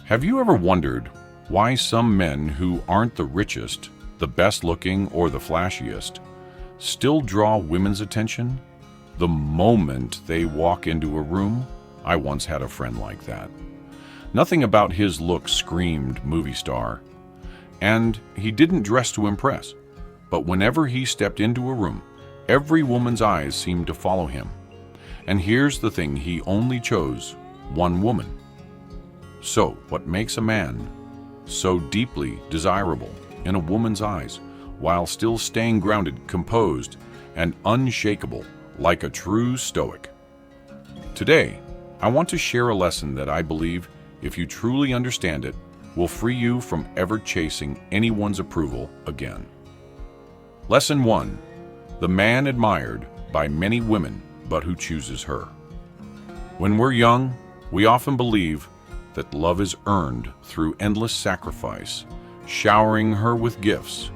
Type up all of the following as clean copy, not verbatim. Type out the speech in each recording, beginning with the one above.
Have you ever wondered why some men who aren't the richest, the best looking, or the flashiest still draw women's attention the moment they walk into a room? I once had a friend like that. Nothing about his look screamed movie star, and he didn't dress to impress. But whenever he stepped into a room, every woman's eyes seemed to follow him. And here's the thing, he only chose one woman. So, what makes a man so deeply desirable in a woman's eyes, while still staying grounded, composed, and unshakable like a true Stoic? Today, I want to share a lesson that I believe, if you truly understand it, will free you from ever chasing anyone's approval again. Lesson 1. The man admired by many women, but who chooses her. When we're young, we often believe that love is earned through endless sacrifice, showering her with gifts,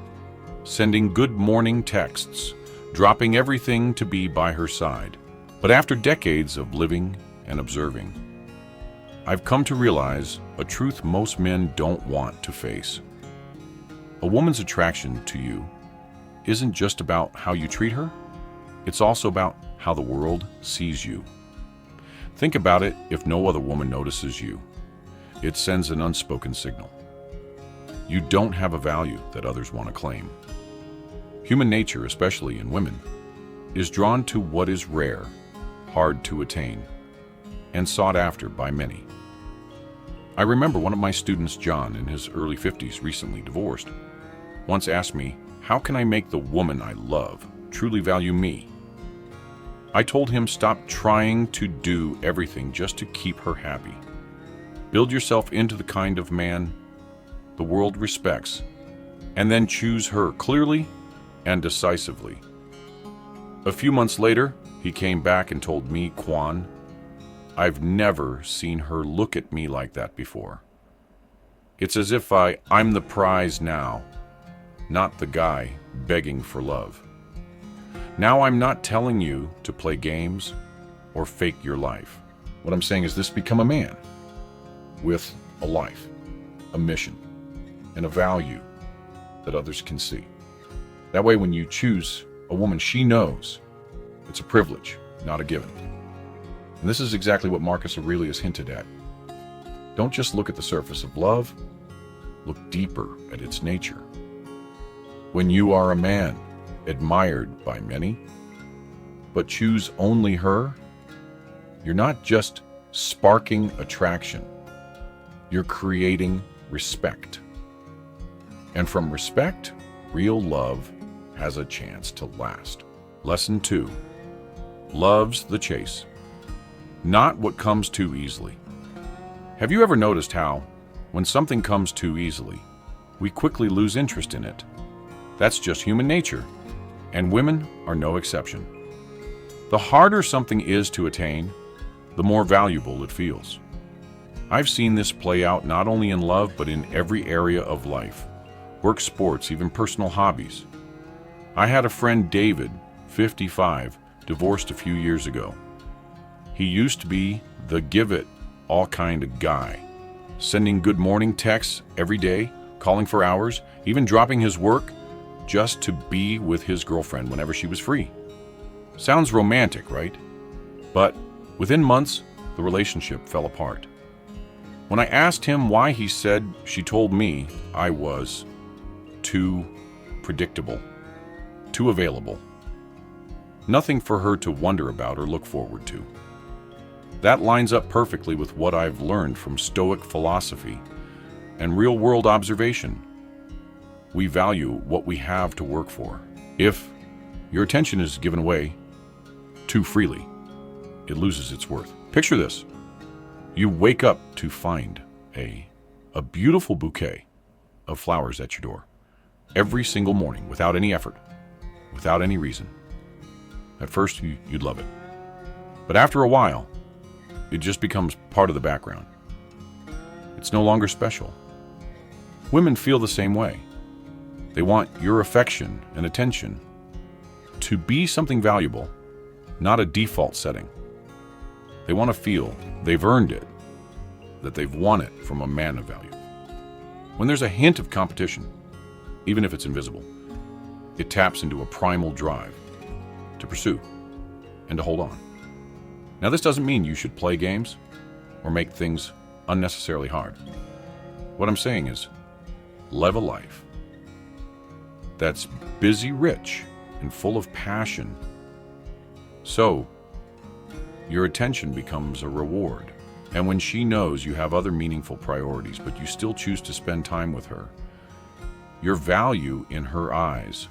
sending good morning texts, dropping everything to be by her side. But after decades of living and observing, I've come to realize a truth most men don't want to face. A woman's attraction to you isn't just about how you treat her, it's also about how the world sees you. Think about it. If no other woman notices you, it sends an unspoken signal. You don't have a value that others want to claim. Human nature, especially in women, is drawn to what is rare, hard to attain, and sought after by many. I remember one of my students, John, in his early 50s, recently divorced, once asked me, how can I make the woman I love truly value me? I told him, stop trying to do everything just to keep her happy. Build yourself into the kind of man the world respects, and then choose her clearly and decisively. A few months later, he came back and told me, Quan, I've never seen her look at me like that before. It's as if I'm the prize now, not the guy begging for love. Now I'm not telling you to play games or fake your life. What I'm saying is this: become a man with a life, a mission, and a value that others can see. That way, when you choose a woman, she knows it's a privilege, not a given. And this is exactly what Marcus Aurelius hinted at. Don't just look at the surface of love, look deeper at its nature. When you are a man, admired by many, but choose only her, you're not just sparking attraction, you're creating respect. And from respect, real love has a chance to last. Lesson 2. Love's the chase, not what comes too easily. Have you ever noticed how, when something comes too easily, we quickly lose interest in it? That's just human nature, and women are no exception. The harder something is to attain, the more valuable it feels. I've seen this play out not only in love, but in every area of life. Work, sports, even personal hobbies. I had a friend, David, 55, divorced a few years ago. He used to be the give-it-all kind of guy, sending good morning texts every day, calling for hours, even dropping his work just to be with his girlfriend whenever she was free. Sounds romantic, right? But within months, the relationship fell apart. When I asked him why, he said she told me I was too predictable, too available. Nothing for her to wonder about or look forward to. That lines up perfectly with what I've learned from Stoic philosophy and real-world observation. We value what we have to work for. If your attention is given away too freely, it loses its worth. Picture this. You wake up to find a beautiful bouquet of flowers at your door every single morning without any effort, without any reason. At first, you'd love it. But after a while, it just becomes part of the background. It's no longer special. Women feel the same way. They want your affection and attention to be something valuable, not a default setting. They want to feel they've earned it, that they've won it from a man of value. When there's a hint of competition, even if it's invisible, it taps into a primal drive to pursue and to hold on. Now, this doesn't mean you should play games or make things unnecessarily hard. What I'm saying is, live a life that's busy, rich, and full of passion. So, your attention becomes a reward. And when she knows you have other meaningful priorities, but you still choose to spend time with her, your value in her eyes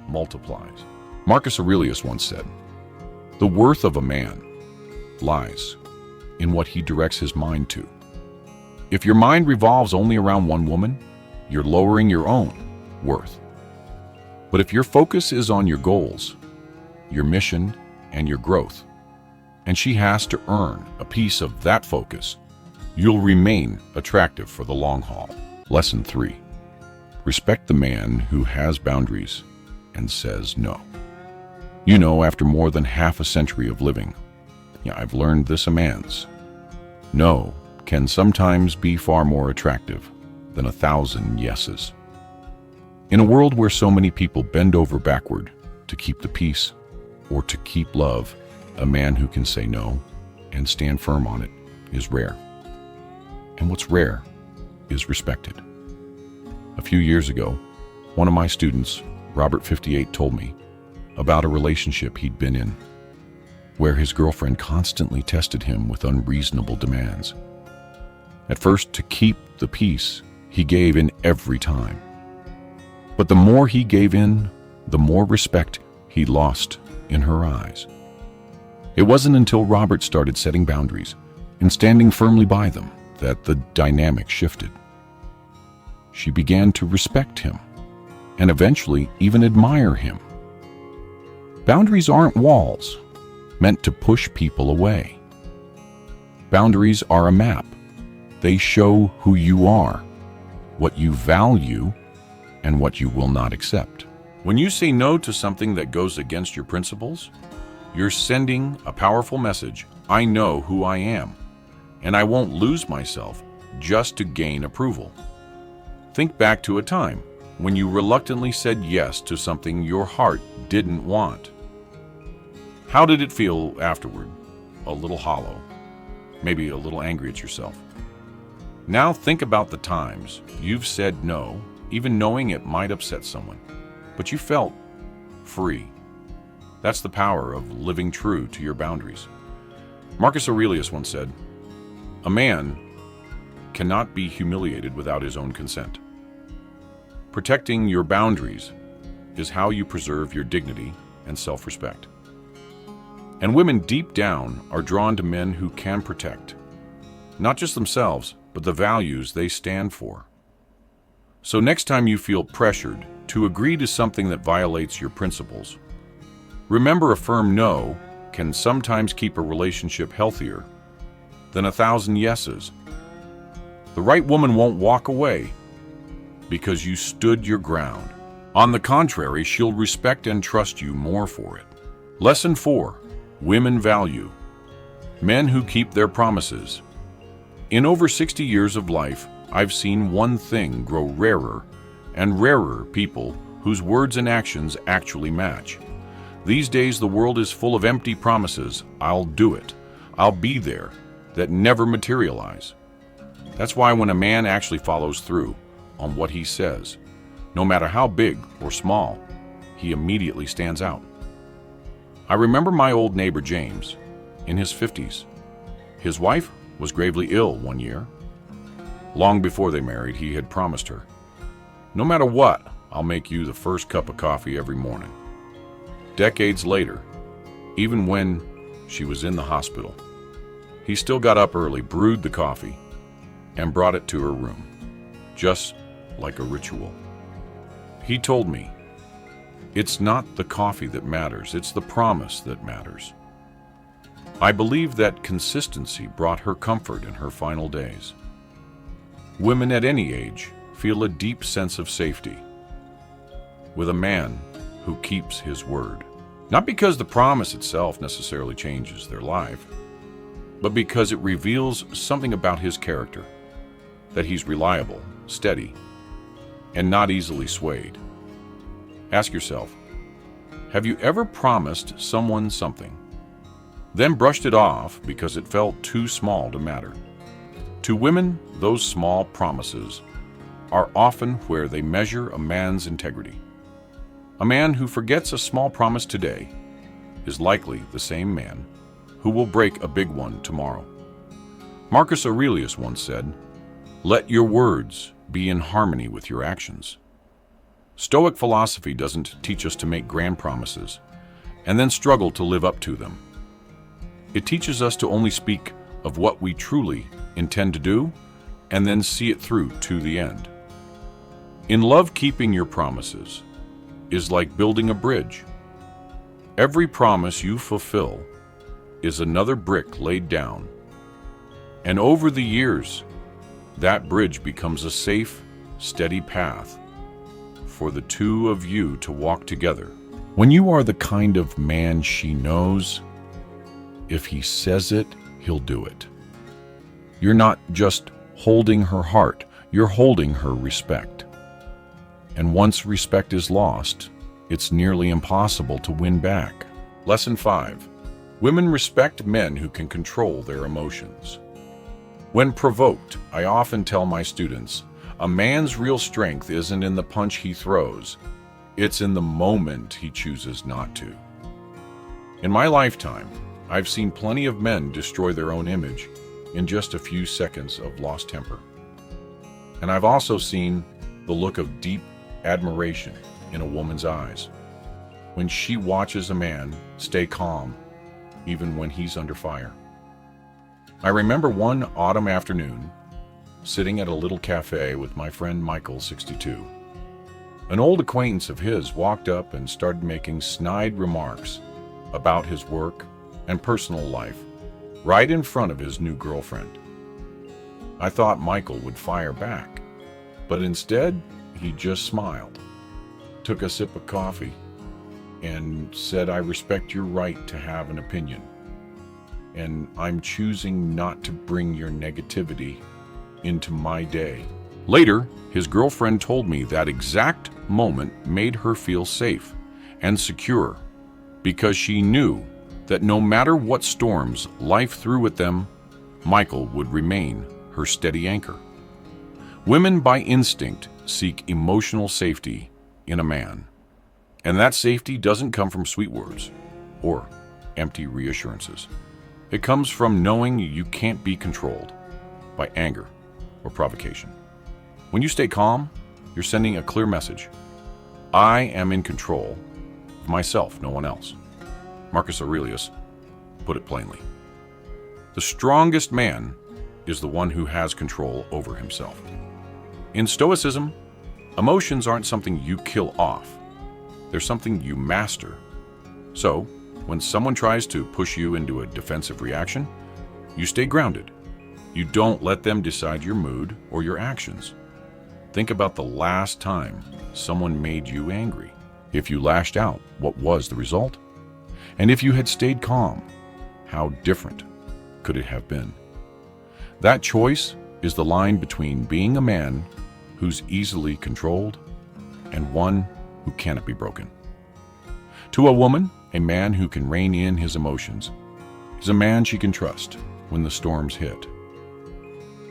multiplies. Marcus Aurelius once said, "The worth of a man lies in what he directs his mind to." If your mind revolves only around one woman, you're lowering your own worth. But if your focus is on your goals, your mission, and your growth, and she has to earn a piece of that focus, you'll remain attractive for the long haul. Lesson 3. Respect the man who has boundaries and says no. You know, after more than half a century of living, I've learned this: a man's no can sometimes be far more attractive than 1,000 yeses. In a world where so many people bend over backward to keep the peace or to keep love, a man who can say no and stand firm on it is rare. And what's rare is respected. A few years ago, one of my students, Robert 58, told me about a relationship he'd been in where his girlfriend constantly tested him with unreasonable demands. At first, to keep the peace, he gave in every time. But the more he gave in, the more respect he lost in her eyes. It wasn't until Robert started setting boundaries and standing firmly by them that the dynamic shifted. She began to respect him and eventually even admire him. Boundaries aren't walls meant to push people away. Boundaries are a map. They show who you are, what you value, and what you will not accept. When you say no to something that goes against your principles, you're sending a powerful message. I know who I am, and I won't lose myself just to gain approval. Think back to a time when you reluctantly said yes to something your heart didn't want. How did it feel afterward? A little hollow, maybe a little angry at yourself. Now think about the times you've said no, even knowing it might upset someone, but you felt free. That's the power of living true to your boundaries. Marcus Aurelius once said, "A man cannot be humiliated without his own consent." Protecting your boundaries is how you preserve your dignity and self-respect. And women deep down are drawn to men who can protect, not just themselves, but the values they stand for. So next time you feel pressured to agree to something that violates your principles, remember a firm no can sometimes keep a relationship healthier than 1,000 yeses. The right woman won't walk away because you stood your ground. On the contrary, she'll respect and trust you more for it. Lesson 4. Women value men who keep their promises. In over 60 years of life, I've seen one thing grow rarer and rarer: people whose words and actions actually match. These days, the world is full of empty promises. I'll do it, I'll be there, that never materialize. That's why when a man actually follows through on what he says, no matter how big or small, he immediately stands out. I remember my old neighbor James, in his 50s. His wife was gravely ill one year. Long before they married, he had promised her, "No matter what, I'll make you the first cup of coffee every morning." Decades later, even when she was in the hospital, he still got up early, brewed the coffee, and brought it to her room, just like a ritual. He told me, "It's not the coffee that matters, it's the promise that matters." I believe that consistency brought her comfort in her final days. Women at any age feel a deep sense of safety with a man who keeps his word. Not because the promise itself necessarily changes their life, but because it reveals something about his character, that he's reliable, steady, and not easily swayed. Ask yourself, have you ever promised someone something, then brushed it off because it felt too small to matter? To women, those small promises are often where they measure a man's integrity. A man who forgets a small promise today is likely the same man who will break a big one tomorrow. Marcus Aurelius once said, "Let your words be in harmony with your actions." Stoic philosophy doesn't teach us to make grand promises and then struggle to live up to them. It teaches us to only speak of what we truly intend to do and then see it through to the end. In love, keeping your promises is like building a bridge. Every promise you fulfill is another brick laid down, and over the years, that bridge becomes a safe, steady path for the two of you to walk together. When you are the kind of man she knows, if he says it, he'll do it. You're not just holding her heart, you're holding her respect. And once respect is lost, it's nearly impossible to win back. Lesson 5. Women respect men who can control their emotions. When provoked, I often tell my students, a man's real strength isn't in the punch he throws, it's in the moment he chooses not to. In my lifetime, I've seen plenty of men destroy their own image in just a few seconds of lost temper. And I've also seen the look of deep admiration in a woman's eyes when she watches a man stay calm even when he's under fire. I remember one autumn afternoon sitting at a little cafe with my friend Michael, 62. An old acquaintance of his walked up and started making snide remarks about his work and personal life right in front of his new girlfriend. I thought Michael would fire back, but instead he just smiled, took a sip of coffee, and said, "I respect your right to have an opinion, and I'm choosing not to bring your negativity into my day." Later, his girlfriend told me that exact moment made her feel safe and secure because she knew that no matter what storms life threw at them, Michael would remain her steady anchor. Women by instinct seek emotional safety in a man, and that safety doesn't come from sweet words or empty reassurances. It comes from knowing you can't be controlled by anger or provocation. When you stay calm, you're sending a clear message. I am in control of myself, no one else. Marcus Aurelius put it plainly. The strongest man is the one who has control over himself. In Stoicism, emotions aren't something you kill off. They're something you master. So, when someone tries to push you into a defensive reaction, you stay grounded. You don't let them decide your mood or your actions. Think about the last time someone made you angry. If you lashed out, what was the result? And if you had stayed calm, how different could it have been? That choice is the line between being a man who's easily controlled and one who cannot be broken. To a woman, a man who can rein in his emotions is a man she can trust when the storms hit.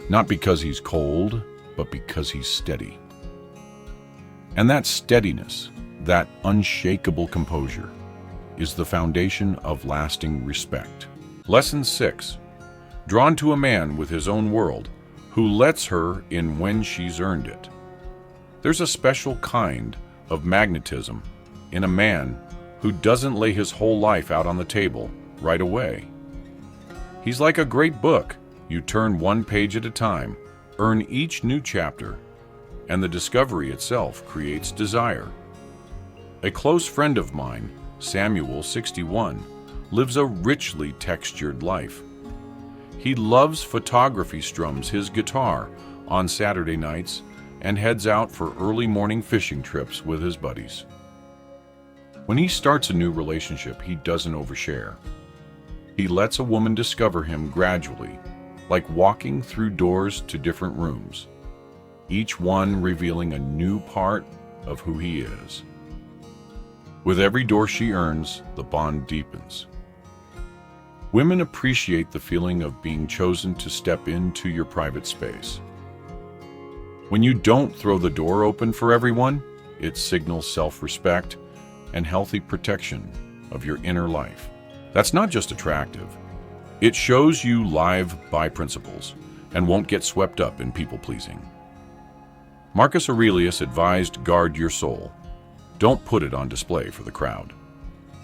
Not because he's cold, but because he's steady. And that steadiness, that unshakable composure, is the foundation of lasting respect. Lesson 6. Drawn to a man with his own world, who lets her in when she's earned it. There's a special kind of magnetism in a man who doesn't lay his whole life out on the table right away. He's like a great book. You turn one page at a time, earn each new chapter, and the discovery itself creates desire. A close friend of mine, Samuel, 61, lives a richly textured life. He loves photography, strums his guitar on Saturday nights, and heads out for early morning fishing trips with his buddies. When he starts a new relationship, he doesn't overshare. He lets a woman discover him gradually, like walking through doors to different rooms, each one revealing a new part of who he is. With every door she earns, the bond deepens. Women appreciate the feeling of being chosen to step into your private space. When you don't throw the door open for everyone, it signals self-respect and healthy protection of your inner life. That's not just attractive. It shows you live by principles and won't get swept up in people-pleasing. Marcus Aurelius advised, guard your soul. Don't put it on display for the crowd.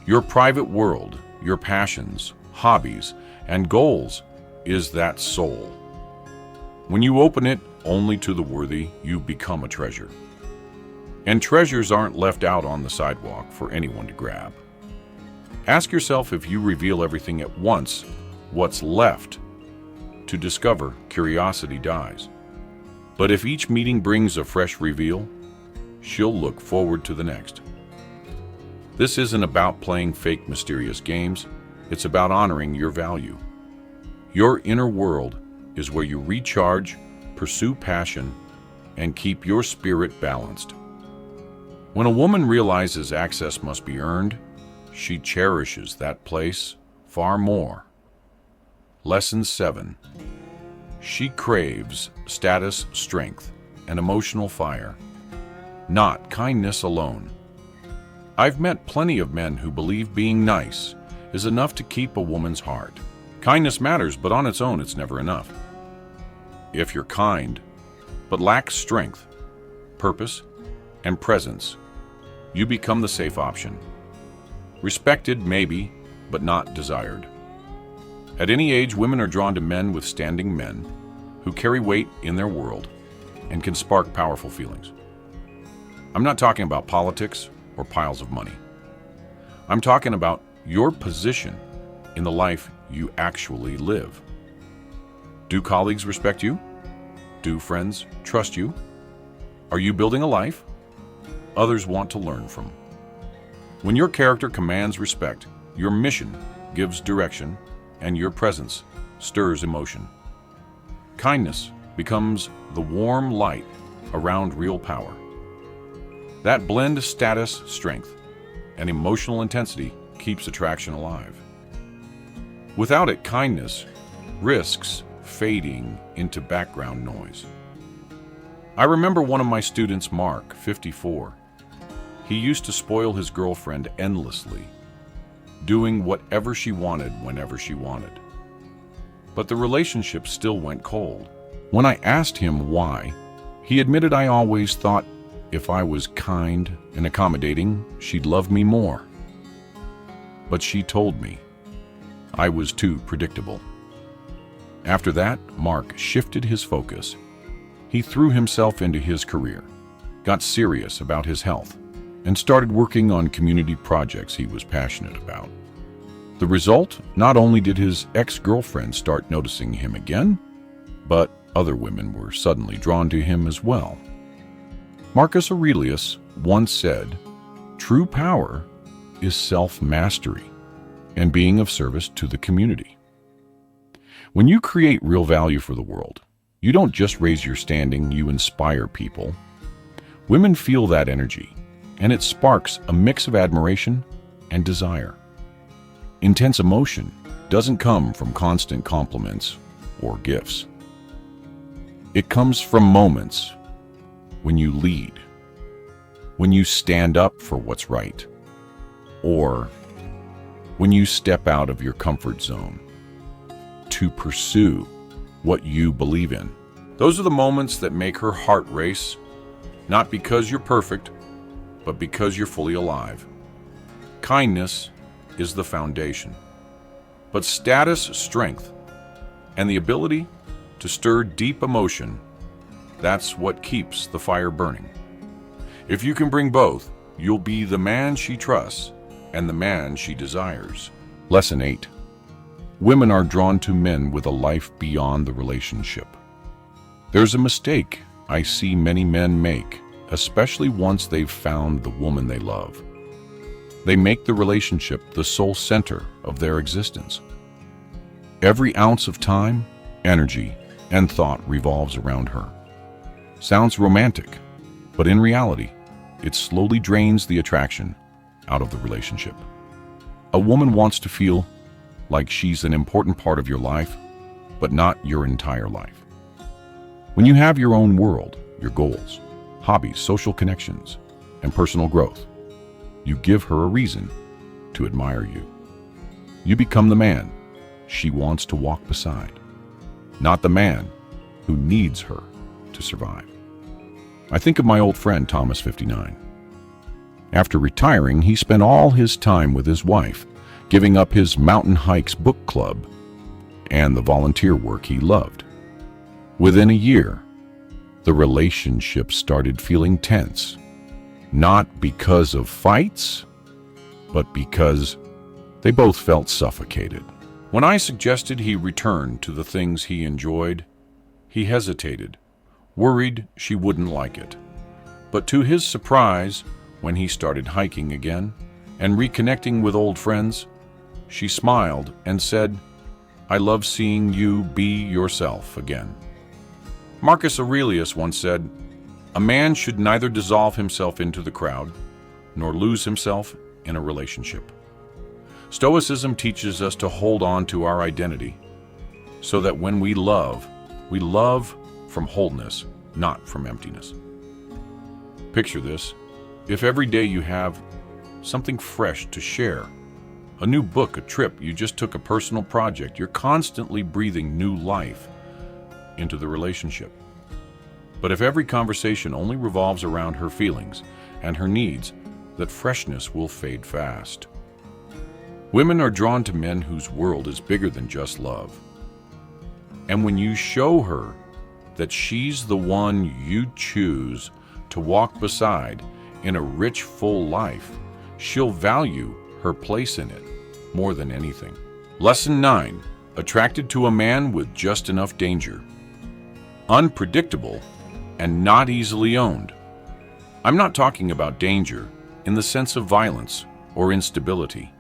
Your private world, your passions, hobbies, and goals is that soul. When you open it only to the worthy, you become a treasure. And treasures aren't left out on the sidewalk for anyone to grab. Ask yourself, if you reveal everything at once, what's left to discover? Curiosity dies. But if each meeting brings a fresh reveal, she'll look forward to the next. This isn't about playing fake mysterious games. It's about honoring your value. Your inner world is where you recharge, pursue passion, and keep your spirit balanced. When a woman realizes access must be earned, she cherishes that place far more. Lesson 7. She craves status, strength, and emotional fire, not kindness alone. I've met plenty of men who believe being nice is enough to keep a woman's heart. Kindness matters, but on its own it's never enough. If you're kind, but lack strength, purpose, and presence, you become the safe option. Respected, maybe, but not desired. At any age, women are drawn to men with standing men who carry weight in their world and can spark powerful feelings. I'm not talking about politics or piles of money. I'm talking about your position in the life you actually live. Do colleagues respect you? Do friends trust you? Are you building a life others want to learn from? When your character commands respect, your mission gives direction, and your presence stirs emotion. Kindness becomes the warm light around real power. That blend of status, strength, and emotional intensity keeps attraction alive. Without it, kindness risks fading into background noise. I remember one of my students, Mark, 54. He used to spoil his girlfriend endlessly, doing whatever she wanted whenever she wanted. But the relationship still went cold. When I asked him why, he admitted, I always thought if I was kind and accommodating, she'd love me more. But she told me I was too predictable. After that, Mark shifted his focus. He threw himself into his career, got serious about his health, and started working on community projects he was passionate about. The result, not only did his ex-girlfriend start noticing him again, but other women were suddenly drawn to him as well. Marcus Aurelius once said, "True power is self-mastery and being of service to the community." When you create real value for the world, you don't just raise your standing, you inspire people. Women feel that energy, and it sparks a mix of admiration and desire. Intense emotion doesn't come from constant compliments or gifts. It comes from moments when you lead, when you stand up for what's right, or when you step out of your comfort zone to pursue what you believe in. Those are the moments that make her heart race, not because you're perfect, but because you're fully alive. Kindness is the foundation, but status, strength, and the ability to stir deep emotion, that's what keeps the fire burning. If you can bring both, you'll be the man she trusts and the man she desires. Lesson 8. Women are drawn to men with a life beyond the relationship. There's a mistake I see many men make, especially once they've found the woman they love. They make the relationship the sole center of their existence. Every ounce of time, energy, and thought revolves around her. Sounds romantic, but in reality, it slowly drains the attraction out of the relationship. A woman wants to feel like she's an important part of your life, but not your entire life. When you have your own world, your goals, hobbies, social connections, and personal growth, you give her a reason to admire you. You become the man she wants to walk beside, not the man who needs her to survive. I think of my old friend Thomas, 59. After retiring, he spent all his time with his wife, giving up his mountain hikes book club and the volunteer work he loved. Within a year, the relationship started feeling tense, not because of fights, but because they both felt suffocated. When I suggested he return to the things he enjoyed, he hesitated, worried she wouldn't like it. But to his surprise, when he started hiking again and reconnecting with old friends, she smiled and said, "I love seeing you be yourself again." Marcus Aurelius once said, "A man should neither dissolve himself into the crowd nor lose himself in a relationship." Stoicism teaches us to hold on to our identity so that when we love from wholeness, not from emptiness. Picture this. If every day you have something fresh to share, a new book, a trip, you just took a personal project, you're constantly breathing new life into the relationship. But if every conversation only revolves around her feelings and her needs, that freshness will fade fast. Women are drawn to men whose world is bigger than just love. And when you show her that she's the one you choose to walk beside in a rich, full life, she'll value her place in it more than anything. Lesson 9. Attracted to a man with just enough danger. Unpredictable and not easily owned. I'm not talking about danger in the sense of violence or instability.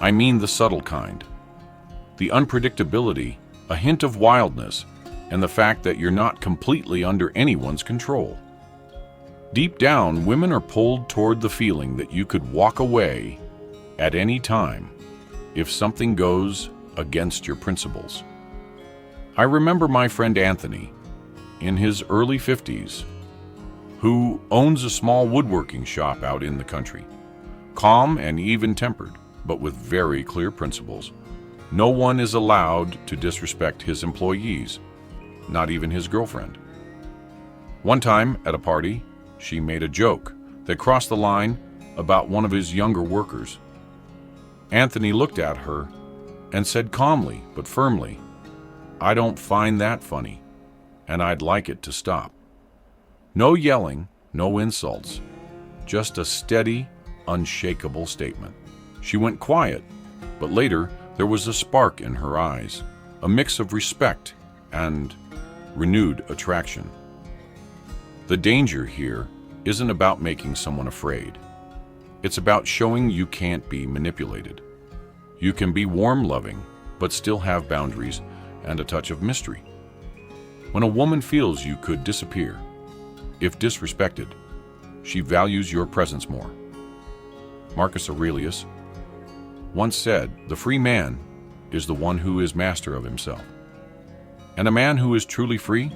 I mean the subtle kind. The unpredictability, a hint of wildness, and the fact that you're not completely under anyone's control. Deep down, women are pulled toward the feeling that you could walk away at any time if something goes against your principles. I remember my friend Anthony, in his early 50s, who owns a small woodworking shop out in the country. Calm and even-tempered, but with very clear principles. No one is allowed to disrespect his employees, not even his girlfriend. One time at a party, she made a joke that crossed the line about one of his younger workers. Anthony looked at her and said calmly but firmly, "I don't find that funny, and I'd like it to stop." No yelling, no insults, just a steady, unshakable statement. She went quiet, but later there was a spark in her eyes, a mix of respect and renewed attraction. The danger here isn't about making someone afraid. It's about showing you can't be manipulated. You can be warm, loving, but still have boundaries and a touch of mystery. When a woman feels you could disappear, if disrespected, she values your presence more. Marcus Aurelius once said, "The free man is the one who is master of himself." And a man who is truly free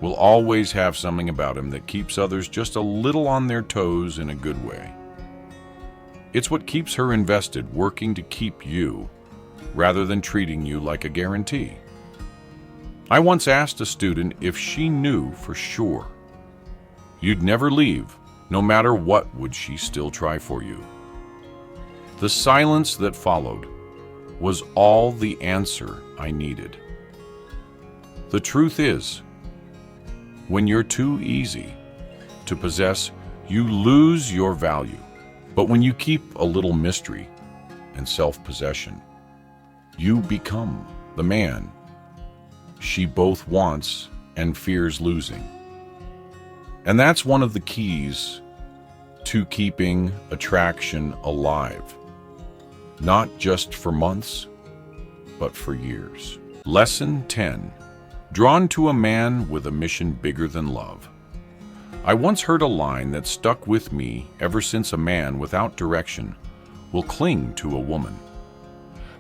will always have something about him that keeps others just a little on their toes in a good way. It's what keeps her invested, working to keep you, rather than treating you like a guarantee. I once asked a student if she knew for sure you'd never leave, no matter what, would she still try for you? The silence that followed was all the answer I needed. The truth is, when you're too easy to possess, you lose your value. But when you keep a little mystery and self-possession, you become the man she both wants and fears losing. And that's one of the keys to keeping attraction alive. Not just for months, but for years. Lesson 10. Drawn to a man with a mission bigger than love. I once heard a line that stuck with me ever since: a man without direction will cling to a woman.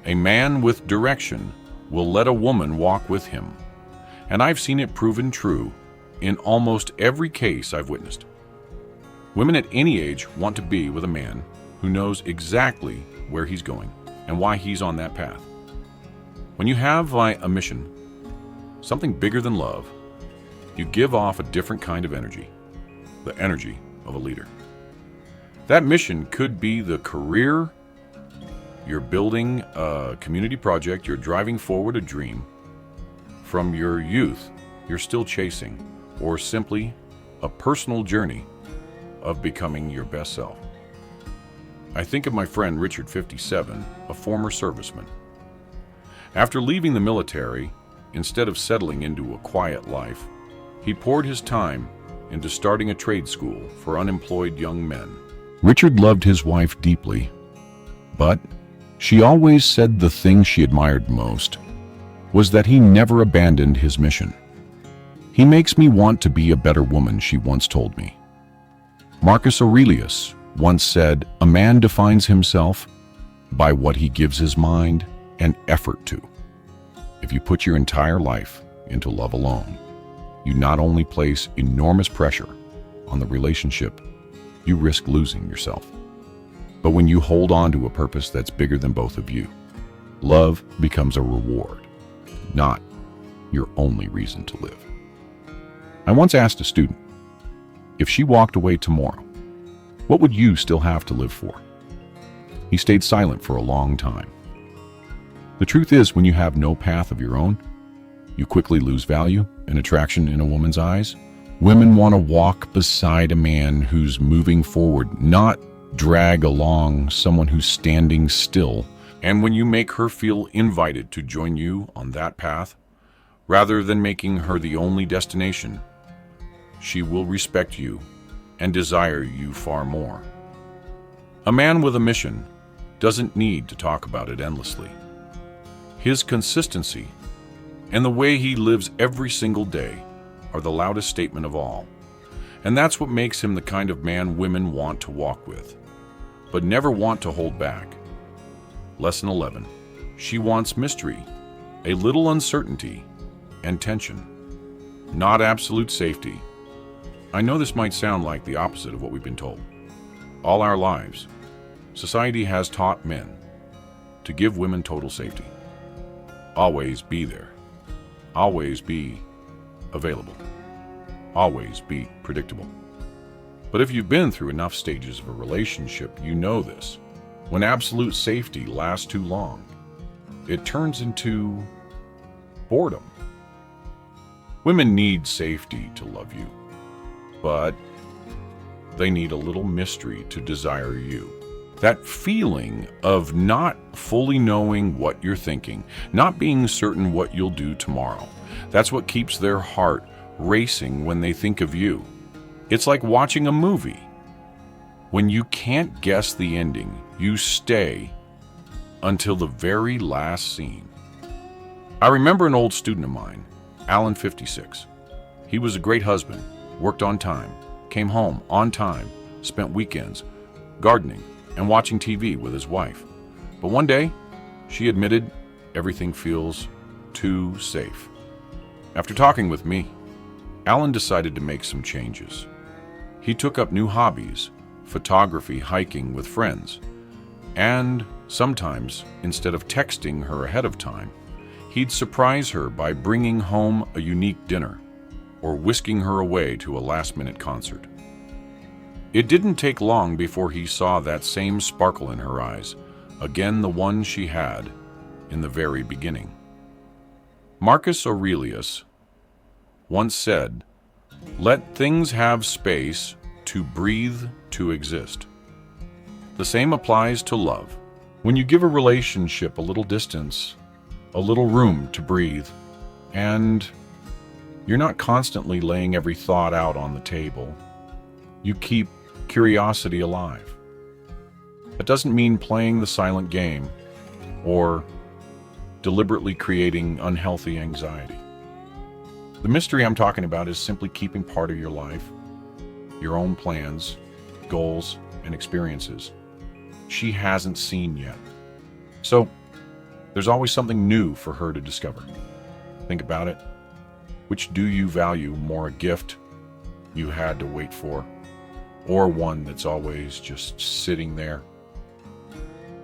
A man with direction will let a woman walk with him. And I've seen it proven true in almost every case I've witnessed. Women at any age want to be with a man who knows exactly where he's going and why he's on that path. When you have a mission, something bigger than love, you give off a different kind of energy, the energy of a leader. That mission could be the career, you're building a community project, you're driving forward a dream from your youth you're still chasing, or simply a personal journey of becoming your best self. I think of my friend Richard, 57, a former serviceman. After leaving the military, instead of settling into a quiet life, he poured his time into starting a trade school for unemployed young men. Richard loved his wife deeply, but she always said the thing she admired most was that he never abandoned his mission. "He makes me want to be a better woman," she once told me. Marcus Aurelius once said, "A man defines himself by what he gives his mind and effort to." If you put your entire life into love alone, you not only place enormous pressure on the relationship, you risk losing yourself. But when you hold on to a purpose that's bigger than both of you, love becomes a reward, not your only reason to live. I once asked a student, if she walked away tomorrow, what would you still have to live for? He stayed silent for a long time. The truth is, when you have no path of your own, you quickly lose value and attraction in a woman's eyes. Women want to walk beside a man who's moving forward, not drag along someone who's standing still. And when you make her feel invited to join you on that path, rather than making her the only destination, she will respect you and desire you far more. A man with a mission doesn't need to talk about it endlessly. His consistency and the way he lives every single day are the loudest statement of all. And that's what makes him the kind of man women want to walk with, but never want to hold back. Lesson 11. She wants mystery, a little uncertainty, and tension, not absolute safety. I know this might sound like the opposite of what we've been told. All our lives, society has taught men to give women total safety. Always be there. Always be available. Always be predictable. But if you've been through enough stages of a relationship, you know this. When absolute safety lasts too long, it turns into boredom. Women need safety to love you, but they need a little mystery to desire you. That feeling of not fully knowing what you're thinking, not being certain what you'll do tomorrow, that's what keeps their heart racing when they think of you. It's like watching a movie. When you can't guess the ending, you stay until the very last scene. I remember an old student of mine, Alan, 56. He was a great husband, worked on time, came home on time, spent weekends gardening and watching TV with his wife. But one day, she admitted everything feels too safe. After talking with me, Alan decided to make some changes. He took up new hobbies, photography, hiking with friends, and sometimes, instead of texting her ahead of time, he'd surprise her by bringing home a unique dinner or whisking her away to a last-minute concert. It didn't take long before he saw that same sparkle in her eyes, again the one she had in the very beginning. Marcus Aurelius once said, "Let things have space to breathe, to exist." The same applies to love. When you give a relationship a little distance, a little room to breathe, and you're not constantly laying every thought out on the table, you keep curiosity alive. That doesn't mean playing the silent game or deliberately creating unhealthy anxiety. The mystery I'm talking about is simply keeping part of your life, your own plans, goals, and experiences, she hasn't seen yet. So, there's always something new for her to discover. Think about it. Which do you value more, a gift you had to wait for, or one that's always just sitting there?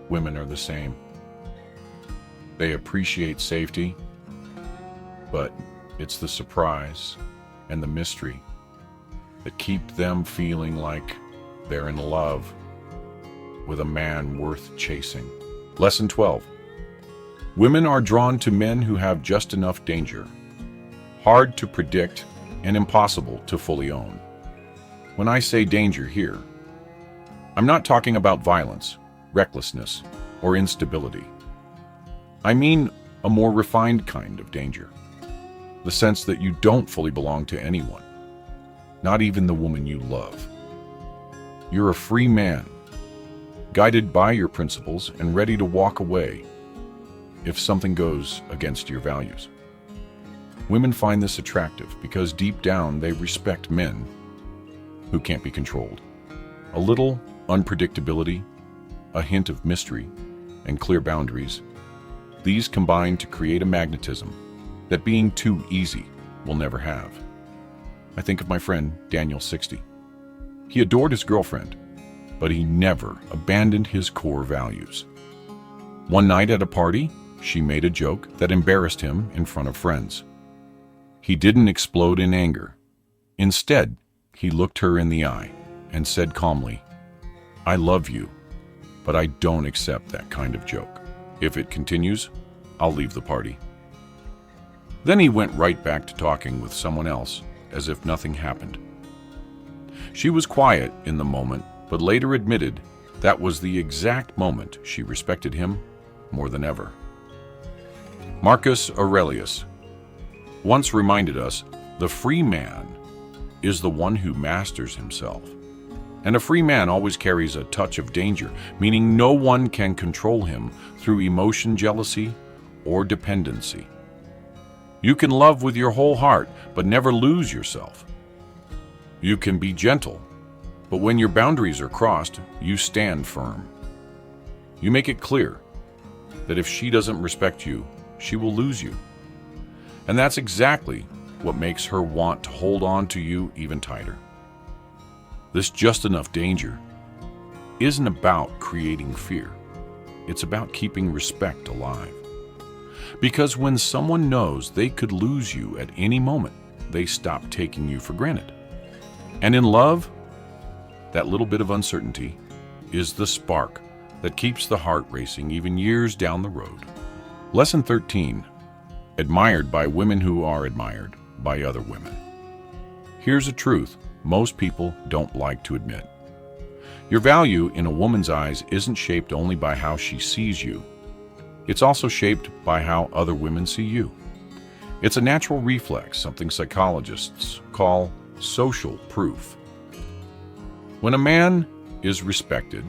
Women are the same. They appreciate safety, but it's the surprise and the mystery that keep them feeling like they're in love with a man worth chasing. Lesson 12. Women are drawn to men who have just enough danger, hard to predict and impossible to fully own. When I say danger here, I'm not talking about violence, recklessness, or instability. I mean a more refined kind of danger. The sense that you don't fully belong to anyone, not even the woman you love. You're a free man, guided by your principles and ready to walk away if something goes against your values. Women find this attractive because deep down they respect men who can't be controlled. A little unpredictability, a hint of mystery, and clear boundaries, these combine to create a magnetism that being too easy will never have. I think of my friend Daniel, 60. He adored his girlfriend, but he never abandoned his core values. One night at a party, she made a joke that embarrassed him in front of friends. He didn't explode in anger. Instead, he looked her in the eye and said calmly, "I love you, but I don't accept that kind of joke. If it continues, I'll leave the party." Then he went right back to talking with someone else as if nothing happened. She was quiet in the moment, but later admitted that was the exact moment she respected him more than ever. Marcus Aurelius once reminded us, the free man is the one who masters himself. And a free man always carries a touch of danger, meaning no one can control him through emotion, jealousy, or dependency. You can love with your whole heart, but never lose yourself. You can be gentle, but when your boundaries are crossed, you stand firm. You make it clear that if she doesn't respect you, she will lose you. And that's exactly what makes her want to hold on to you even tighter. This just enough danger isn't about creating fear. It's about keeping respect alive. Because when someone knows they could lose you at any moment, they stop taking you for granted. And in love, that little bit of uncertainty is the spark that keeps the heart racing even years down the road. Lesson 13. Admired by women who are admired by other women. Here's a truth most people don't like to admit. Your value in a woman's eyes isn't shaped only by how she sees you. It's also shaped by how other women see you. It's a natural reflex, something psychologists call social proof. When a man is respected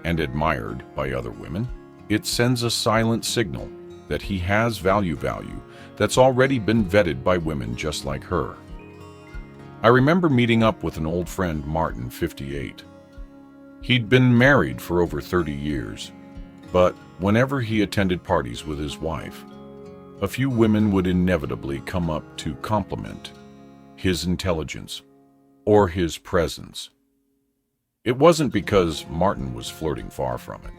and admired by other women, it sends a silent signal that he has value that's already been vetted by women just like her. I remember meeting up with an old friend, Martin, 58. He'd been married for over 30 years, but whenever he attended parties with his wife, a few women would inevitably come up to compliment his intelligence or his presence. It wasn't because Martin was flirting, far from it.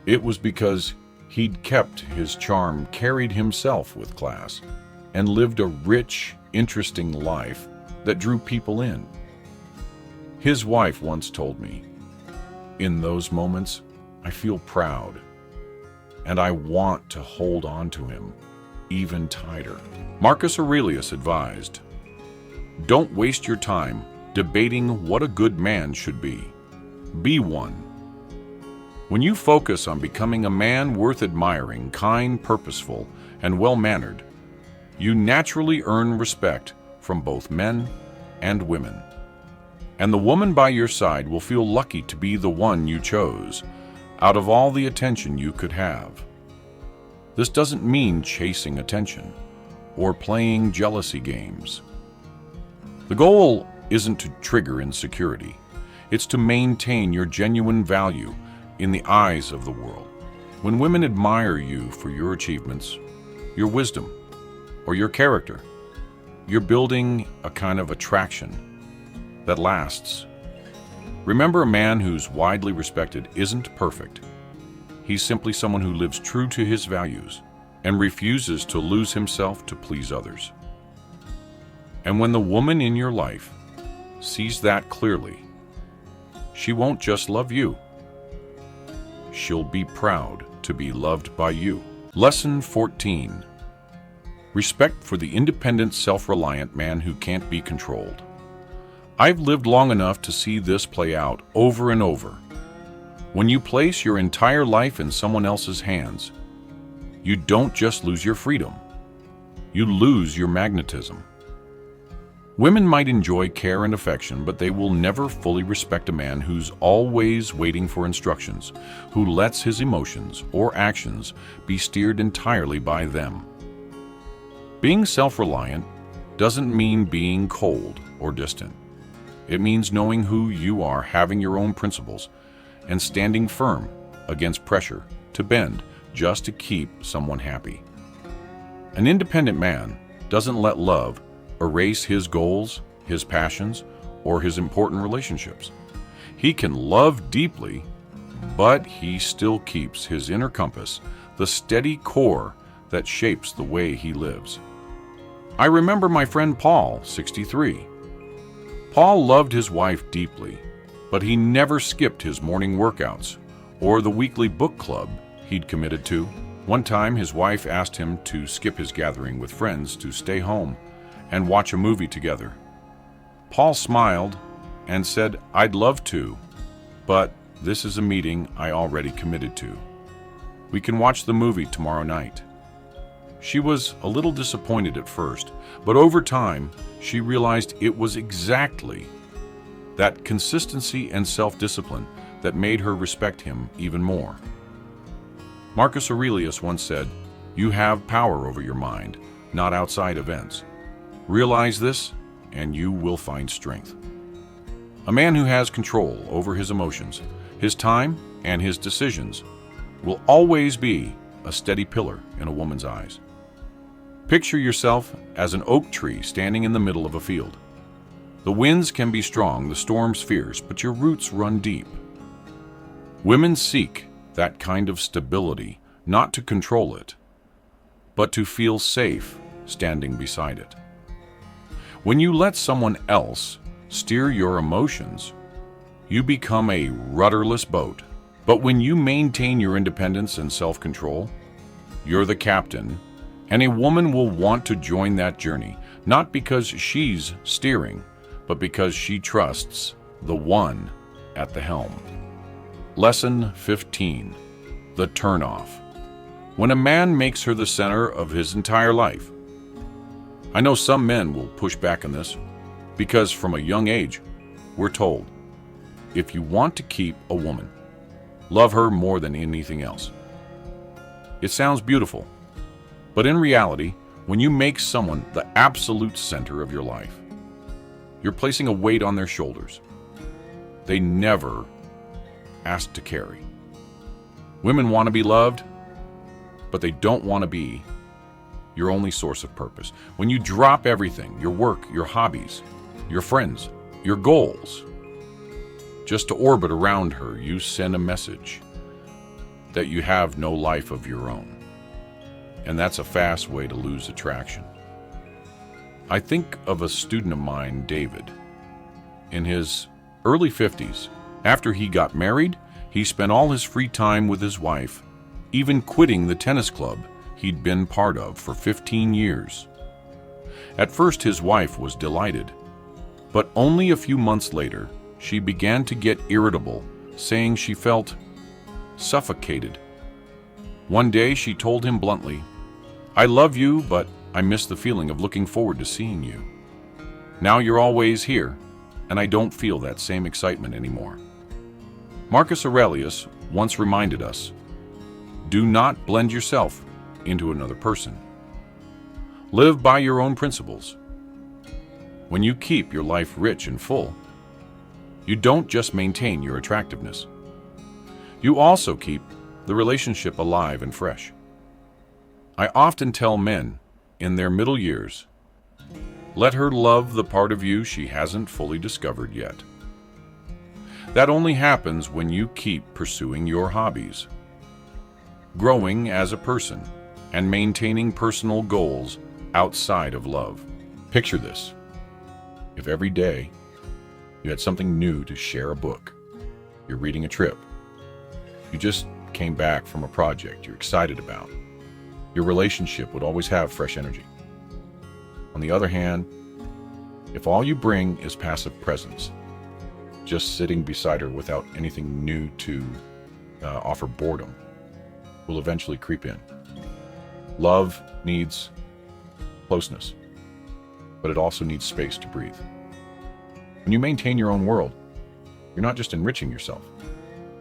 It was because he'd kept his charm, carried himself with class, and lived a rich, interesting life that drew people in. His wife once told me, "In those moments, I feel proud, and I want to hold on to him even tighter." Marcus Aurelius advised, "Don't waste your time debating what a good man should be. Be one." When you focus on becoming a man worth admiring, kind, purposeful, and well-mannered, you naturally earn respect from both men and women. And the woman by your side will feel lucky to be the one you chose out of all the attention you could have. This doesn't mean chasing attention or playing jealousy games. The goal isn't to trigger insecurity. It's to maintain your genuine value in the eyes of the world. When women admire you for your achievements, your wisdom, or your character, you're building a kind of attraction that lasts. Remember, a man who's widely respected isn't perfect. He's simply someone who lives true to his values and refuses to lose himself to please others. And when the woman in your life sees that clearly, she won't just love you. She'll be proud to be loved by you. Lesson 14. Respect for the independent, self-reliant man who can't be controlled. I've lived long enough to see this play out over and over. When you place your entire life in someone else's hands, you don't just lose your freedom, you lose your magnetism. Women might enjoy care and affection, but they will never fully respect a man who's always waiting for instructions, who lets his emotions or actions be steered entirely by them. Being self-reliant doesn't mean being cold or distant. It means knowing who you are, having your own principles, and standing firm against pressure to bend just to keep someone happy. An independent man doesn't let love erase his goals, his passions, or his important relationships. He can love deeply, but he still keeps his inner compass, the steady core that shapes the way he lives. I remember my friend Paul, 63. Paul loved his wife deeply, but he never skipped his morning workouts or the weekly book club he'd committed to. One time, his wife asked him to skip his gathering with friends to stay home and watch a movie together. Paul smiled and said, "I'd love to, but this is a meeting I already committed to. We can watch the movie tomorrow night." She was a little disappointed at first, but over time, she realized it was exactly that consistency and self-discipline that made her respect him even more. Marcus Aurelius once said, "You have power over your mind, not outside events. Realize this, and you will find strength." A man who has control over his emotions, his time, and his decisions will always be a steady pillar in a woman's eyes. Picture yourself as an oak tree standing in the middle of a field. The winds can be strong, the storms fierce, but your roots run deep. Women seek that kind of stability, not to control it, but to feel safe standing beside it. When you let someone else steer your emotions, you become a rudderless boat. But when you maintain your independence and self-control, you're the captain, and a woman will want to join that journey, not because she's steering, but because she trusts the one at the helm. Lesson 15. The turnoff. When a man makes her the center of his entire life. I know some men will push back on this, because from a young age, we're told, if you want to keep a woman, love her more than anything else. It sounds beautiful, but in reality, when you make someone the absolute center of your life, you're placing a weight on their shoulders they never asked to carry. Women want to be loved, but they don't want to be your only source of purpose. When you drop everything, your work, your hobbies, your friends, your goals, just to orbit around her, you send a message that you have no life of your own. And that's a fast way to lose attraction. I think of a student of mine, David. In his early 50s, after he got married, he spent all his free time with his wife, even quitting the tennis club he'd been part of for 15 years. At first, his wife was delighted, but only a few months later, she began to get irritable, saying she felt suffocated. One day, she told him bluntly, "I love you, but I miss the feeling of looking forward to seeing you. Now you're always here, and I don't feel that same excitement anymore." Marcus Aurelius once reminded us, "Do not blend yourself into another person. Live by your own principles. When you keep your life rich and full, you don't just maintain your attractiveness. You also keep the relationship alive and fresh. I often tell men in their middle years, let her love the part of you she hasn't fully discovered yet. That only happens when you keep pursuing your hobbies, growing as a person, and maintaining personal goals outside of love. Picture this. If every day you had something new to share, a book, you're reading a trip, you just came back from a project you're excited about, your relationship would always have fresh energy. On the other hand, if all you bring is passive presence, just sitting beside her without anything new to offer, boredom will eventually creep in. Love needs closeness, but it also needs space to breathe. When you maintain your own world, you're not just enriching yourself.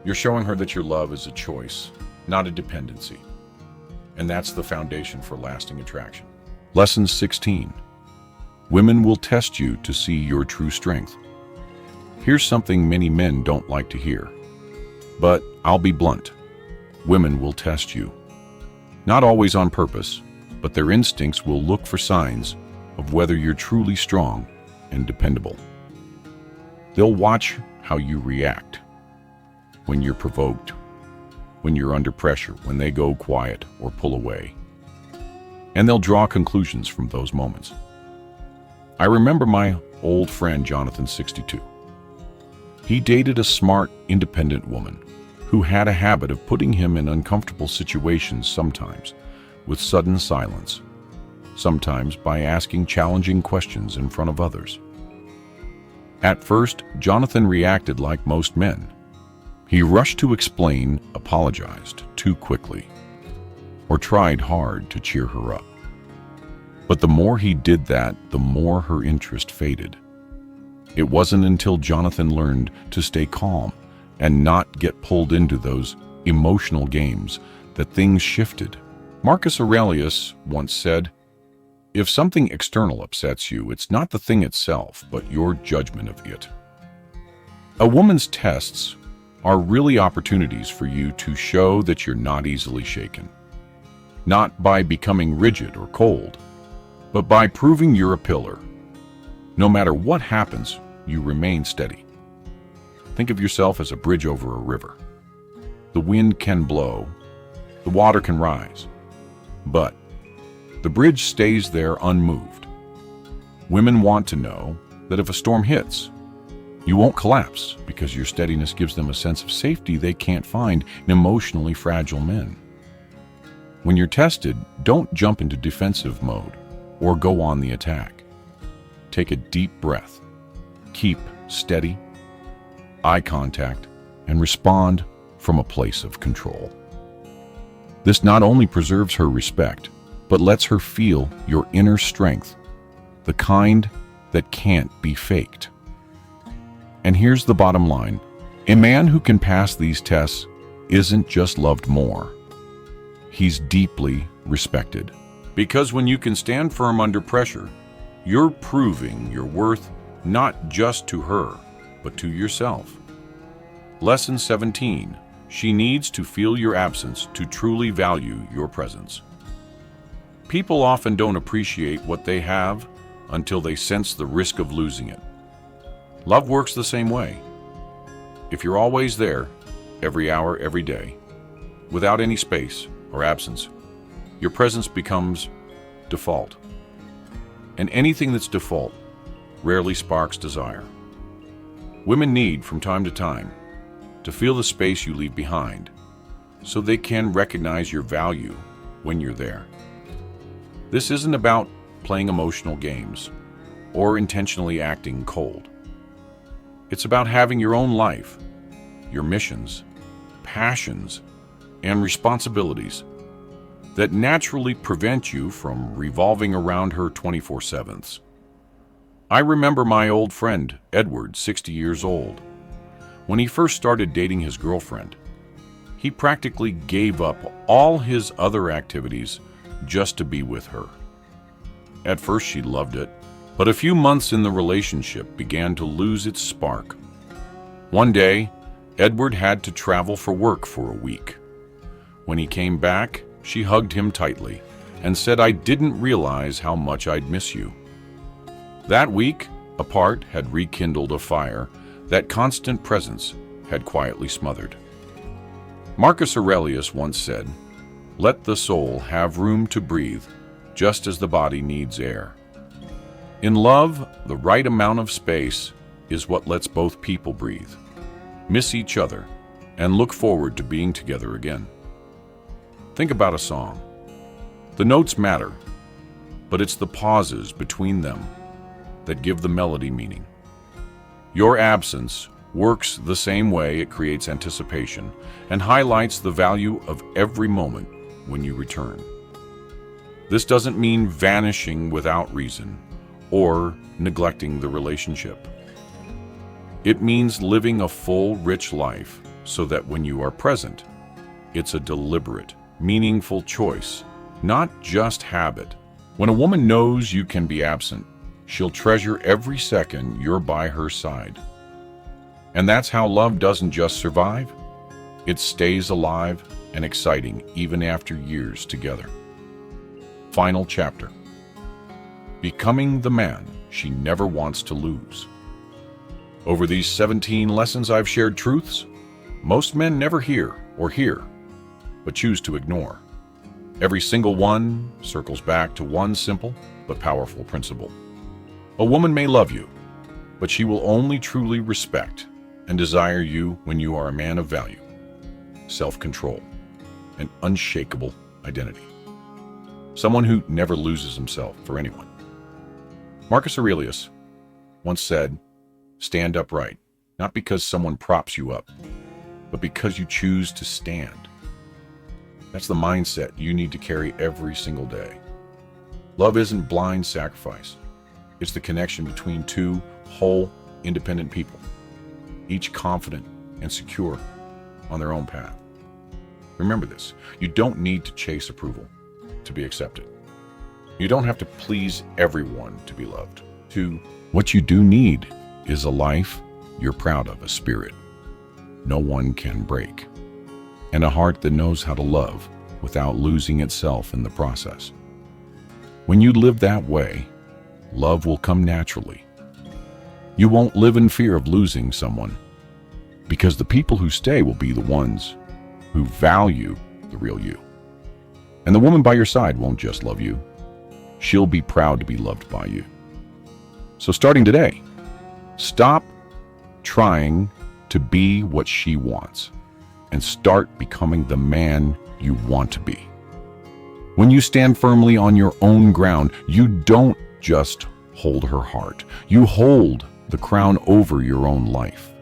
You're showing her that your love is a choice, not a dependency. And that's the foundation for lasting attraction. Lesson 16. Women will test you to see your true strength. Here's something many men don't like to hear, but I'll be blunt. Women will test you. Not always on purpose, but their instincts will look for signs of whether you're truly strong and dependable. They'll watch how you react when you're provoked, when you're under pressure, when they go quiet or pull away. And they'll draw conclusions from those moments. I remember my old friend Jonathan, 62. He dated a smart, independent woman who had a habit of putting him in uncomfortable situations, sometimes with sudden silence, sometimes by asking challenging questions in front of others. At first, Jonathan reacted like most men. He rushed to explain, apologized too quickly, or tried hard to cheer her up. But the more he did that, the more her interest faded. It wasn't until Jonathan learned to stay calm and not get pulled into those emotional games that things shifted. Marcus Aurelius once said, "If something external upsets you, it's not the thing itself, but your judgment of it." A woman's tests are really opportunities for you to show that you're not easily shaken. Not by becoming rigid or cold, but by proving you're a pillar. No matter what happens, you remain steady. Think of yourself as a bridge over a river. The wind can blow, the water can rise, but the bridge stays there unmoved. Women want to know that if a storm hits, you won't collapse, because your steadiness gives them a sense of safety they can't find in emotionally fragile men. When you're tested, don't jump into defensive mode or go on the attack. Take a deep breath, keep steady, eye contact, and respond from a place of control. This not only preserves her respect, but lets her feel your inner strength, the kind that can't be faked. And here's the bottom line. A man who can pass these tests isn't just loved more. He's deeply respected. Because when you can stand firm under pressure, you're proving your worth not just to her, but to yourself. Lesson 17. She needs to feel your absence to truly value your presence. People often don't appreciate what they have until they sense the risk of losing it. Love works the same way. If you're always there, every hour, every day, without any space or absence, your presence becomes default. And anything that's default rarely sparks desire. Women need, from time to time, to feel the space you leave behind, so they can recognize your value when you're there. This isn't about playing emotional games or intentionally acting cold. It's about having your own life, your missions, passions, and responsibilities that naturally prevent you from revolving around her 24/7. I remember my old friend, Edward, 60 years old. When he first started dating his girlfriend, he practically gave up all his other activities just to be with her. At first she loved it, but a few months in the relationship began to lose its spark. One day, Edward had to travel for work for a week. When he came back, she hugged him tightly and said, "I didn't realize how much I'd miss you." That week, apart, had rekindled a fire that constant presence had quietly smothered. Marcus Aurelius once said, "Let the soul have room to breathe, just as the body needs air." In love, the right amount of space is what lets both people breathe, miss each other, and look forward to being together again. Think about a song. The notes matter, but it's the pauses between them that give the melody meaning. Your absence works the same way. It creates anticipation and highlights the value of every moment when you return. This doesn't mean vanishing without reason or neglecting the relationship. It means living a full, rich life so that when you are present, it's a deliberate, meaningful choice, not just habit. When a woman knows you can be absent, she'll treasure every second you're by her side. And that's how love doesn't just survive, it stays alive and exciting even after years together. Final chapter. Becoming the man she never wants to lose. Over these 17 lessons I've shared truths most men never hear, but choose to ignore. Every single one circles back to one simple but powerful principle. A woman may love you, but she will only truly respect and desire you when you are a man of value, self-control, and unshakable identity. Someone who never loses himself for anyone. Marcus Aurelius once said, "Stand upright, not because someone props you up, but because you choose to stand." That's the mindset you need to carry every single day. Love isn't blind sacrifice. It's the connection between two whole, independent people, each confident and secure on their own path. Remember this, you don't need to chase approval to be accepted. You don't have to please everyone to be loved. What you do need is a life you're proud of, a spirit no one can break, and a heart that knows how to love without losing itself in the process. When you live that way, love will come naturally. You won't live in fear of losing someone, because the people who stay will be the ones who value the real you. And the woman by your side won't just love you, she'll be proud to be loved by you. So starting today, stop trying to be what she wants and start becoming the man you want to be. When you stand firmly on your own ground, you don't just hold her heart. You hold the crown over your own life.